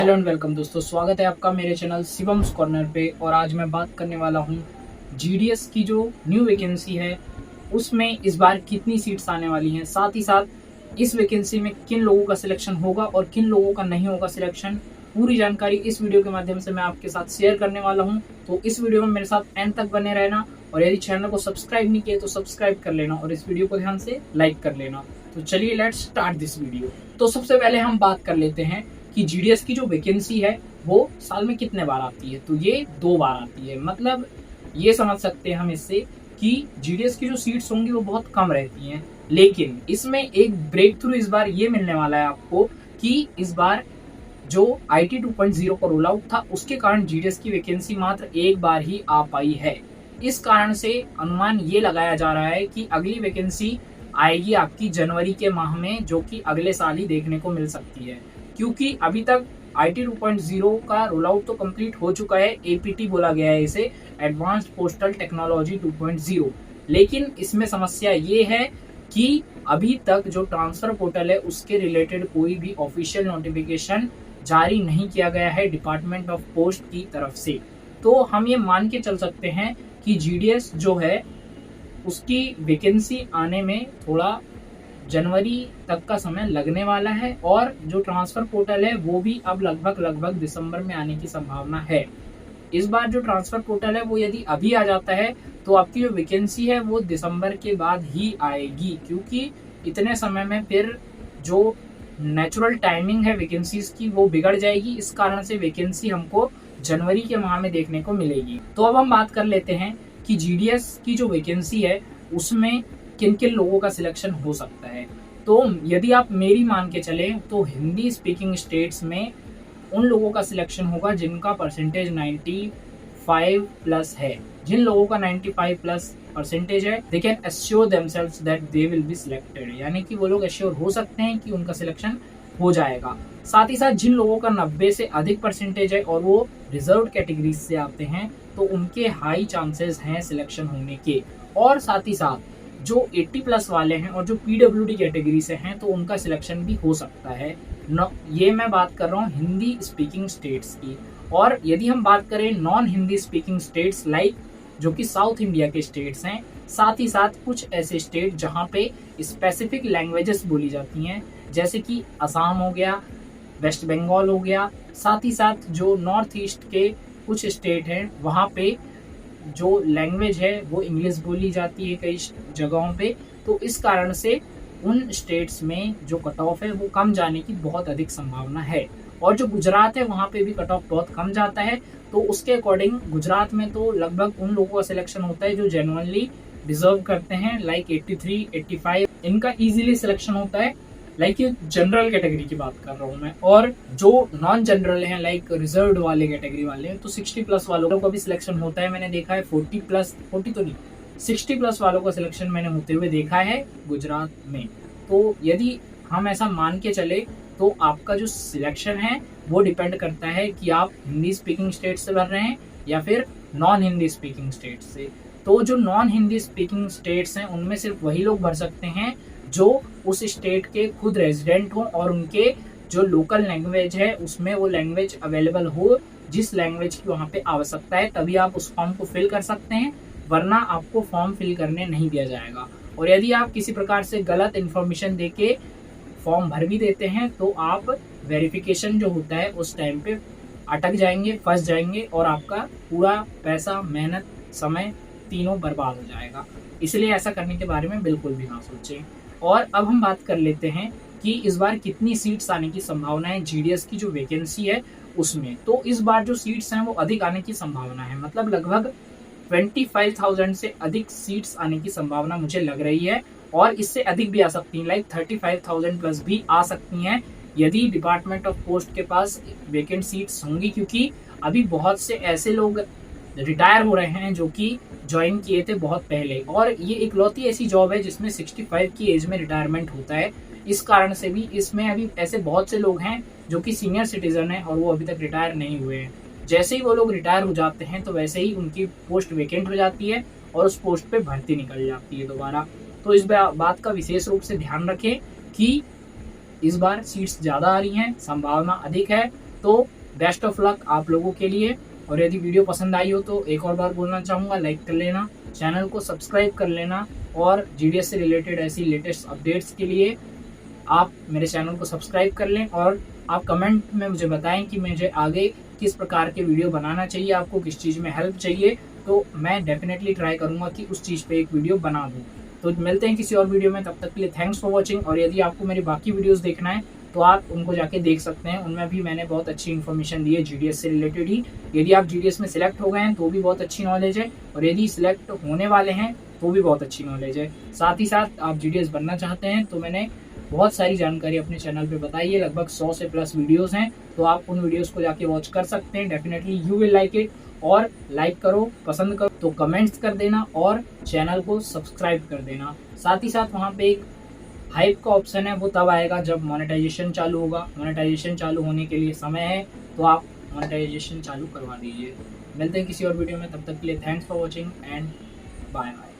Hello and welcome दोस्तों, स्वागत है आपका मेरे चैनल शिवम्स कॉर्नर पे। और आज मैं बात करने वाला हूँ जीडीएस की जो न्यू वैकेंसी है उसमें इस बार कितनी सीट्स आने वाली हैं, साथ ही साथ इस वैकेंसी में किन लोगों का सिलेक्शन होगा और किन लोगों का नहीं होगा सिलेक्शन। पूरी जानकारी इस वीडियो के माध्यम से मैं आपके साथ शेयर करने वाला हूँ, तो इस वीडियो में मेरे साथ एंड तक बने रहना। और यदि चैनल को सब्सक्राइब नहीं किया तो सब्सक्राइब कर लेना और इस वीडियो को ध्यान से लाइक कर लेना। तो चलिए लेट्स स्टार्ट दिस वीडियो। तो सबसे पहले हम बात कर लेते हैं कि जीडीएस की जो वैकेंसी है वो साल में कितने बार आती है। तो ये 2 बार आती है, मतलब ये समझ सकते हैं हम इससे कि जीडीएस की जो सीट्स होंगी वो बहुत कम रहती हैं। लेकिन इसमें एक ब्रेक थ्रू इस बार ये मिलने वाला है आपको कि इस बार जो आईटी 2.0 का रोल आउट था उसके कारण जीडीएस की वैकेंसी मात्र एक बार ही आ पाई है। इस कारण से अनुमान ये लगाया जा रहा है कि अगली वैकेंसी आएगी आपकी जनवरी के माह में, जो कि अगले साल ही देखने को मिल सकती है। क्योंकि अभी तक आईटी 2.0 का रोल आउट तो कंप्लीट हो चुका है, एपीटी बोला गया है इसे, एडवांस्ड पोस्टल टेक्नोलॉजी 2.0। लेकिन इसमें समस्या ये है कि अभी तक जो ट्रांसफर पोर्टल है उसके रिलेटेड कोई भी ऑफिशियल नोटिफिकेशन जारी नहीं किया गया है डिपार्टमेंट ऑफ पोस्ट की तरफ से। तो हम ये मान के चल सकते हैं कि जीडीएस जो है उसकी वैकेंसी आने में थोड़ा जनवरी तक का समय लगने वाला है, और जो ट्रांसफर पोर्टल है वो भी अब लगभग दिसंबर में आने की संभावना है। इस बार जो ट्रांसफर पोर्टल है वो यदि अभी आ जाता है तो आपकी जो वैकेंसी है वो दिसंबर के बाद ही आएगी, क्योंकि इतने समय में फिर जो नेचुरल टाइमिंग है वैकेंसीज की वो बिगड़ जाएगी। इस कारण से वैकेंसी हमको जनवरी के माह में देखने को मिलेगी। तो अब हम बात कर लेते हैं कि जीडीएस की जो वैकेंसी है उसमें किन किन लोगों का सिलेक्शन हो सकता है। तो यदि आप मेरी मान के चले तो हिंदी स्पीकिंग स्टेट्स में उन लोगों का सिलेक्शन होगा जिनका परसेंटेज 95 प्लस है। जिन लोगों का 95 प्लस परसेंटेज है they can assure themselves that they will be selected, यानी कि वो लोग एश्योर हो सकते हैं कि उनका सिलेक्शन हो जाएगा। साथ ही साथ जिन लोगों का 90 से अधिक परसेंटेज है और वो रिजर्व कैटेगरी से आते हैं तो उनके हाई चांसेस हैं सिलेक्शन होने के। और साथ ही साथ जो 80 प्लस वाले हैं और जो पीडब्ल्यूडी कैटेगरी से हैं तो उनका सिलेक्शन भी हो सकता है। ये मैं बात कर रहा हूँ हिंदी स्पीकिंग स्टेट्स की। और यदि हम बात करें non Hindi speaking states like जो कि साउथ इंडिया के स्टेट्स हैं, साथ ही साथ कुछ ऐसे स्टेट जहाँ पे स्पेसिफिक लैंग्वेजेस बोली जाती हैं, जैसे कि असम हो गया, वेस्ट बंगाल हो गया, साथ ही साथ जो नॉर्थ ईस्ट के कुछ स्टेट हैं वहाँ पे जो लैंग्वेज है वो इंग्लिश बोली जाती है कई जगहों पे। तो इस कारण से उन स्टेट्स में जो कट ऑफ है वो कम जाने की बहुत अधिक संभावना है। और जो गुजरात है वहाँ पे भी कट ऑफ बहुत कम जाता है। तो उसके अकॉर्डिंग गुजरात में तो लगभग उन लोगों का सिलेक्शन होता है जो जेन्युइनली डिजर्व करते हैं, लाइक 83, 85 इनका इजीली सिलेक्शन होता है। लाइक ये जनरल कैटेगरी की बात कर रहा हूँ मैं। और जो नॉन जनरल हैं लाइक रिजर्व वाले कैटेगरी वाले हैं तो 60 प्लस वालों का भी सिलेक्शन होता है। मैंने देखा है 40 प्लस, 40 तो नहीं, 60 प्लस वालों का सिलेक्शन मैंने होते हुए देखा है गुजरात में। तो यदि हम ऐसा मान के चले तो आपका जो सिलेक्शन है वो डिपेंड करता है कि आप हिंदी स्पीकिंग स्टेट से भर रहे हैं या फिर नॉन हिंदी स्पीकिंग स्टेट से। तो जो नॉन हिंदी स्पीकिंग स्टेट्स हैं उनमें सिर्फ वही लोग भर सकते हैं जो उस स्टेट के खुद रेजिडेंट हों और उनके जो लोकल लैंग्वेज है उसमें वो लैंग्वेज अवेलेबल हो, जिस लैंग्वेज की वहाँ पे आवश्यकता है, तभी आप उस फॉर्म को फिल कर सकते हैं, वरना आपको फॉर्म फिल करने नहीं दिया जाएगा। और यदि आप किसी प्रकार से गलत इन्फॉर्मेशन देके फॉर्म भर भी देते हैं तो आप वेरिफिकेशन जो होता है उस टाइम पे अटक जाएंगे, फंस जाएंगे और आपका पूरा पैसा, मेहनत, समय तीनों बर्बाद हो जाएगा। इसलिए ऐसा करने के बारे में बिल्कुल भी ना सोचें। और अब हम बात कर लेते हैं कि इस बार कितनी सीट्स आने की संभावना है जीडीएस की जो वैकेंसी है उसमें। तो इस बार जो सीट्स हैं वो अधिक आने की संभावना है, मतलब लगभग 25,000 से अधिक सीट्स आने की संभावना मुझे लग रही है। और इससे अधिक भी आ सकती हैं, लाइक 35,000 प्लस भी आ सकती हैं यदि डिपार्टमेंट ऑफ पोस्ट के पास वेकेंट सीट्स होंगी, क्योंकि अभी बहुत से ऐसे लोग रिटायर हो रहे हैं जो कि ज्वाइन किए थे बहुत पहले। और ये इकलौती ऐसी जॉब है जिसमें 65 की एज में रिटायरमेंट होता है। इस कारण से भी इसमें अभी ऐसे बहुत से लोग हैं जो कि सीनियर सिटीजन हैं और वो अभी तक रिटायर नहीं हुए हैं। जैसे ही वो लोग रिटायर हो जाते हैं तो वैसे ही उनकी पोस्ट वेकेंट हो जाती है और उस पोस्ट पे भर्ती निकल जाती है दोबारा। तो इस बात का विशेष रूप से ध्यान रखें कि इस बार सीट्स ज़्यादा आ रही हैं, संभावना अधिक है तो बेस्ट ऑफ लक आप लोगों के लिए। और यदि वीडियो पसंद आई हो तो एक और बार बोलना चाहूँगा, लाइक कर लेना, चैनल को सब्सक्राइब कर लेना, और जीडीएस से रिलेटेड ऐसी लेटेस्ट अपडेट्स के लिए आप मेरे चैनल को सब्सक्राइब कर लें। और आप कमेंट में मुझे बताएं कि मुझे आगे किस प्रकार के वीडियो बनाना चाहिए, आपको किस चीज़ में हेल्प चाहिए, तो मैं डेफिनेटली ट्राई करूँगा कि उस चीज़ पे एक वीडियो बना दूँ। तो मिलते हैं किसी और वीडियो में, तब तक के लिए थैंक्स फॉर वॉचिंग। और यदि आपको मेरी बाकी वीडियोज़ देखना है तो आप उनको जाके देख सकते हैं, उनमें भी मैंने बहुत अच्छी इन्फॉर्मेशन दी है जीडीएस से रिलेटेड ही। यदि आप जीडीएस में सिलेक्ट हो गए हैं तो भी बहुत अच्छी नॉलेज है, और यदि सिलेक्ट होने वाले हैं तो भी बहुत अच्छी नॉलेज है। साथ ही साथ आप जीडीएस बनना चाहते हैं तो मैंने बहुत सारी जानकारी अपने चैनल पे बताई है, लगभग 100 से प्लस वीडियोस हैं, तो आप उन वीडियोस को जाके वॉच कर सकते हैं। Definitely you will like it. और लाइक करो, पसंद करो तो कमेंट्स कर देना, और चैनल को सब्सक्राइब कर देना। साथ ही साथ वहाँ पे एक हाइप का ऑप्शन है, वो तब आएगा जब मोनेटाइजेशन चालू होगा। मोनेटाइजेशन चालू होने के लिए समय है, तो आप मोनेटाइजेशन चालू करवा दीजिए। मिलते हैं किसी और वीडियो में, तब तक के लिए thanks for watching and bye bye.